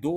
2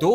2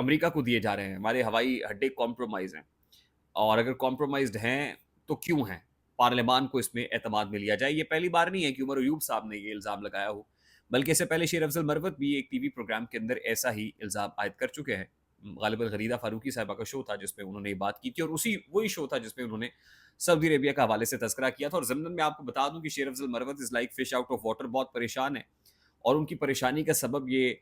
امریکہ کو دیے جا رہے ہیں, ہمارے ہوائی اڈے کمپرومائز ہیں, اور اگر کمپرومائزڈ ہیں تو کیوں ہیں؟ پارلیمان کو اس میں اعتماد میں لیا جائے. یہ پہلی بار نہیں ہے کہ عمر ایوب صاحب نے یہ الزام لگایا ہو, بلکہ اس سے پہلے شیر افضل مروت بھی ایک ٹی وی پروگرام کے اندر ایسا ہی الزام عائد کر چکے ہیں. غالباً غریدہ فاروقی صاحبہ کا شو تھا جس میں انہوں نے یہ بات کی تھی, اور وہی شو تھا جس میں انہوں نے سعودی عربیہ کا حوالے سے تذکرہ کیا تھا. اور ضمن میں آپ کو بتا دوں کہ Sher Afzal Marwat is like fish out of water, بہت پریشان ہے, اور ان کی پریشانی کا سبب یہ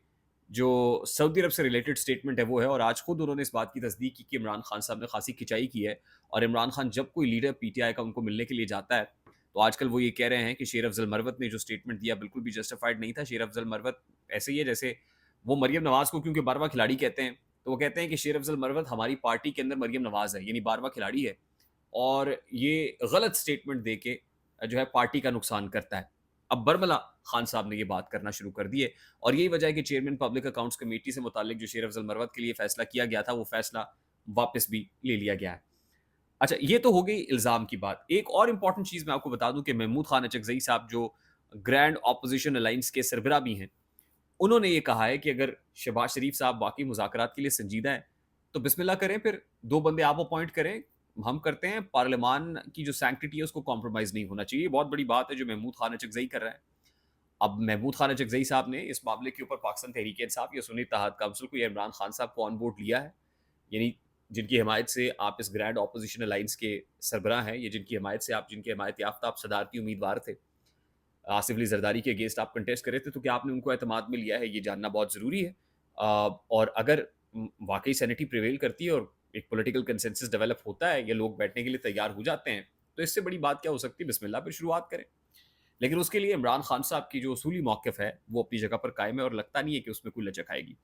جو سعودی عرب سے ریلیٹڈ سٹیٹمنٹ ہے وہ ہے. اور آج خود انہوں نے اس بات کی تصدیق کی کہ عمران خان صاحب نے خاصی کھچائی کی ہے, اور عمران خان جب کوئی لیڈر پی ٹی آئی کا ان کو ملنے کے لیے جاتا ہے تو آج کل وہ یہ کہہ رہے ہیں کہ شیر افضل مروت نے جو سٹیٹمنٹ دیا بالکل بھی جسٹیفائڈ نہیں تھا. شیر افضل مروت ایسے ہی ہے جیسے وہ مریم نواز کو کیونکہ 12واں کھلاڑی کہتے ہیں, تو وہ کہتے ہیں کہ شیر افضل مروت ہماری پارٹی کے اندر مریم نواز ہے, یعنی 12واں کھلاڑی ہے, اور یہ غلط سٹیٹمنٹ دے کے جو ہے پارٹی کا نقصان کرتا ہے. اب برملا خان صاحب نے یہ بات کرنا شروع کر دی ہے, اور یہی وجہ ہے کہ چیئرمین پبلک اکاؤنٹس کمیٹی سے متعلق جو شیر افضل مروت کے لیے فیصلہ کیا گیا تھا وہ فیصلہ واپس بھی لے لیا گیا ہے. اچھا, یہ تو ہو گئی الزام کی بات. ایک اور امپورٹنٹ چیز میں آپ کو بتا دوں کہ محمود خان اچکزئی صاحب جو گرینڈ اپوزیشن الائنس کے سربراہ بھی ہیں, انہوں نے یہ کہا ہے کہ اگر شہباز شریف صاحب واقعی مذاکرات کے لیے سنجیدہ ہیں تو بسم اللہ کریں, پھر 2 بندے آپ اپوائنٹ کریں, ہم کرتے ہیں. پارلیمان کی جو سینکٹیٹی ہے اس کو کمپرومائز نہیں ہونا چاہیے. بہت بڑی بات ہے جو محمود خان اچکزئی کر رہے ہیں. اب محمود خان اچکزئی صاحب نے اس معاملے کے اوپر پاکستان تحریک انصاف یا سنی اتحاد کونسل کو یا عمران خان صاحب کو آن بورڈ لیا ہے, یعنی جن کی حمایت سے آپ اس گرینڈ اپوزیشن الائنس کے سربراہ ہیں, یا جن کی حمایت یافتہ آپ صدارتی امیدوار تھے, آصف علی زرداری کے اگینسٹ آپ کنٹیسٹ کرے تھے, تو کیا آپ نے ان کو اعتماد میں لیا ہے؟ یہ جاننا بہت ضروری ہے. اور اگر واقعی سینیٹی پریویل کرتی ہے اور ایک پولیٹیکل کنسنسس ڈیولپ ہوتا ہے یا لوگ بیٹھنے کے لیے تیار ہو جاتے ہیں, تو اس سے بڑی بات کیا ہو سکتی ہے؟ بسم اللہ پھر شروعات کریں. لیکن اس کے لیے عمران خان صاحب کی جو اصولی موقف ہے وہ اپنی جگہ پر قائم ہے, اور لگتا نہیں ہے کہ اس میں کوئی لچک آئے گی.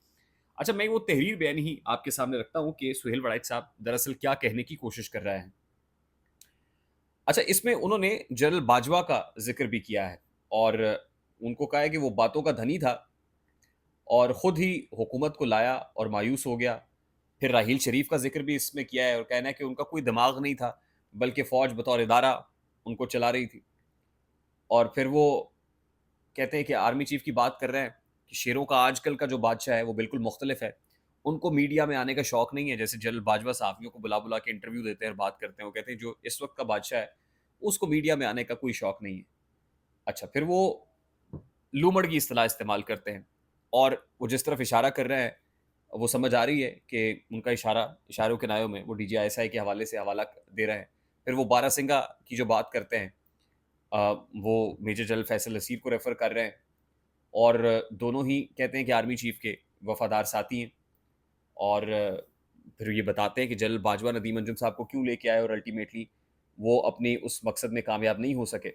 اچھا, میں وہ تحریر بیان ہی آپ کے سامنے رکھتا ہوں کہ سہیل وڑائچ صاحب دراصل کیا کہنے کی کوشش کر رہے ہیں. اچھا, اس میں انہوں نے جنرل باجوہ کا ذکر بھی کیا ہے, اور ان کو کہا ہے کہ وہ باتوں کا دھنی تھا اور خود ہی حکومت کو لایا اور مایوس ہو گیا. پھر راحیل شریف کا ذکر بھی اس میں کیا ہے, اور کہنا ہے کہ ان کا کوئی دماغ نہیں تھا بلکہ فوج بطور ادارہ ان کو چلا رہی تھی. اور پھر وہ کہتے ہیں کہ آرمی چیف کی بات کر رہے ہیں کہ شیروں کا آج کل کا جو بادشاہ ہے وہ بالکل مختلف ہے, ان کو میڈیا میں آنے کا شوق نہیں ہے. جیسے جنرل باجوہ صحافیوں کو بلا کے انٹرویو دیتے ہیں اور بات کرتے ہیں, وہ کہتے ہیں جو اس وقت کا بادشاہ ہے اس کو میڈیا میں آنے کا کوئی شوق نہیں ہے. اچھا, پھر وہ لومڑ کی اصطلاح استعمال کرتے ہیں, اور وہ جس طرف اشارہ کر رہے ہیں وہ سمجھ آ رہی ہے کہ ان کا اشاروں کے نایوں میں وہ ڈی جی آئی ایس آئی کے حوالے سے حوالہ دے رہے ہیں. پھر وہ بارہ سنگھا کی جو بات کرتے ہیں وہ میجر جنرل فیصل نصیر کو ریفر کر رہے ہیں, اور دونوں ہی کہتے ہیں کہ آرمی چیف کے وفادار ساتھی ہیں. اور پھر یہ بتاتے ہیں کہ جنرل باجوہ ندیم انجم صاحب کو کیوں لے کے آئے اور الٹیمیٹلی وہ اپنی اس مقصد میں کامیاب نہیں ہو سکے.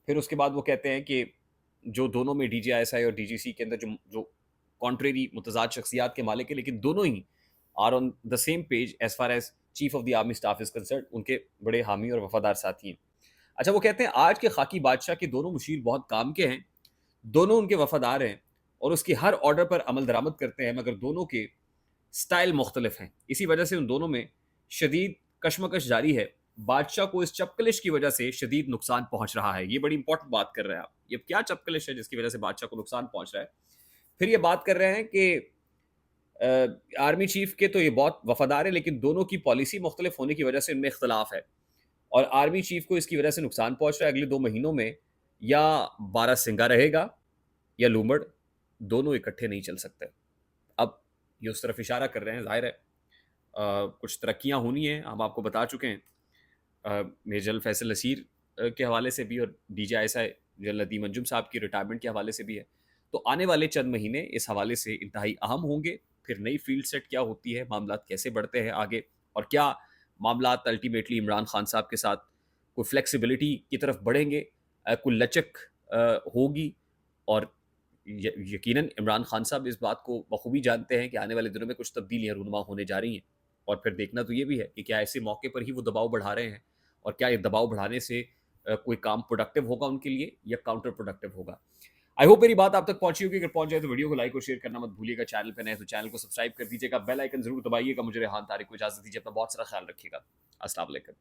پھر اس کے بعد وہ کہتے ہیں کہ جو دونوں میں ڈی جی آئی ایس آئی اور ڈی جی سی کے اندر جو کانٹریری متضاد شخصیات کے مالک ہیں, لیکن دونوں ہی are on the same page as far as chief of the army staff is concerned, ان کے بڑے حامی اور وفادار ساتھی ہیں. اچھا, وہ کہتے ہیں آج کے خاکی بادشاہ کے دونوں مشیر بہت کام کے ہیں, دونوں ان کے وفادار ہیں اور اس کی ہر آرڈر پر عمل درآمد کرتے ہیں, مگر دونوں کے سٹائل مختلف ہیں. اسی وجہ سے ان دونوں میں شدید کشمکش جاری ہے. بادشاہ کو اس چپکلش کی وجہ سے شدید نقصان پہنچ رہا ہے. یہ بڑی امپورٹنٹ بات کر رہے ہیں آپ. یہ کیا چپکلش ہے جس کی وجہ سے بادشاہ کو نقصان پہنچ رہا ہے؟ پھر یہ بات کر رہے ہیں کہ آرمی چیف کے تو یہ بہت وفادار ہے, لیکن دونوں کی پالیسی مختلف ہونے کی وجہ سے ان میں اختلاف ہے, اور آرمی چیف کو اس کی وجہ سے نقصان پہنچ رہا ہے. اگلے 2 مہینوں میں یا بارہ سنگھا رہے گا یا لومڑ, دونوں اکٹھے نہیں چل سکتے. اب یہ اس طرف اشارہ کر رہے ہیں, ظاہر ہے کچھ ترقیاں ہونی ہیں, ہم آپ کو بتا چکے ہیں میجر فیصل نصیر کے حوالے سے بھی, اور D G I S I general Nadeem Anjum صاحب کی ریٹائرمنٹ کے حوالے سے بھی ہے. تو آنے والے چند مہینے اس حوالے سے انتہائی اہم ہوں گے. پھر نئی فیلڈ سیٹ کیا ہوتی ہے, معاملات کیسے بڑھتے ہیں آگے, اور کیا معاملات الٹیمیٹلی عمران خان صاحب کے ساتھ کوئی فلیکسیبلٹی کی طرف بڑھیں گے, کوئی لچک ہوگی. اور یقیناً عمران خان صاحب اس بات کو بخوبی جانتے ہیں کہ آنے والے دنوں میں کچھ تبدیلیاں رونما ہونے جا رہی ہیں. اور پھر دیکھنا تو یہ بھی ہے کہ کیا ایسے موقع پر ہی وہ دباؤ بڑھا رہے ہیں, اور کیا یہ دباؤ بڑھانے سے کوئی کام پروڈکٹیو ہوگا ان کے لیے یا کاؤنٹر پروڈکٹیو ہوگا. آئی ہوپ میری بات آپ تک پہنچی ہوگی. اگر پہنچ جائے تو ویڈیو کو لائک اور شیئر کرنا مت بھولیے گا. چینل پہ نئے تو چینل کو سبسکرائب کر دیجیے گا, بیل آئیکن ضرور دبائیے گا. مجھے ریحان طارق کو اجازت دیجیے, اپنا بہت سارا خیال رکھیے گا. السلام علیکم.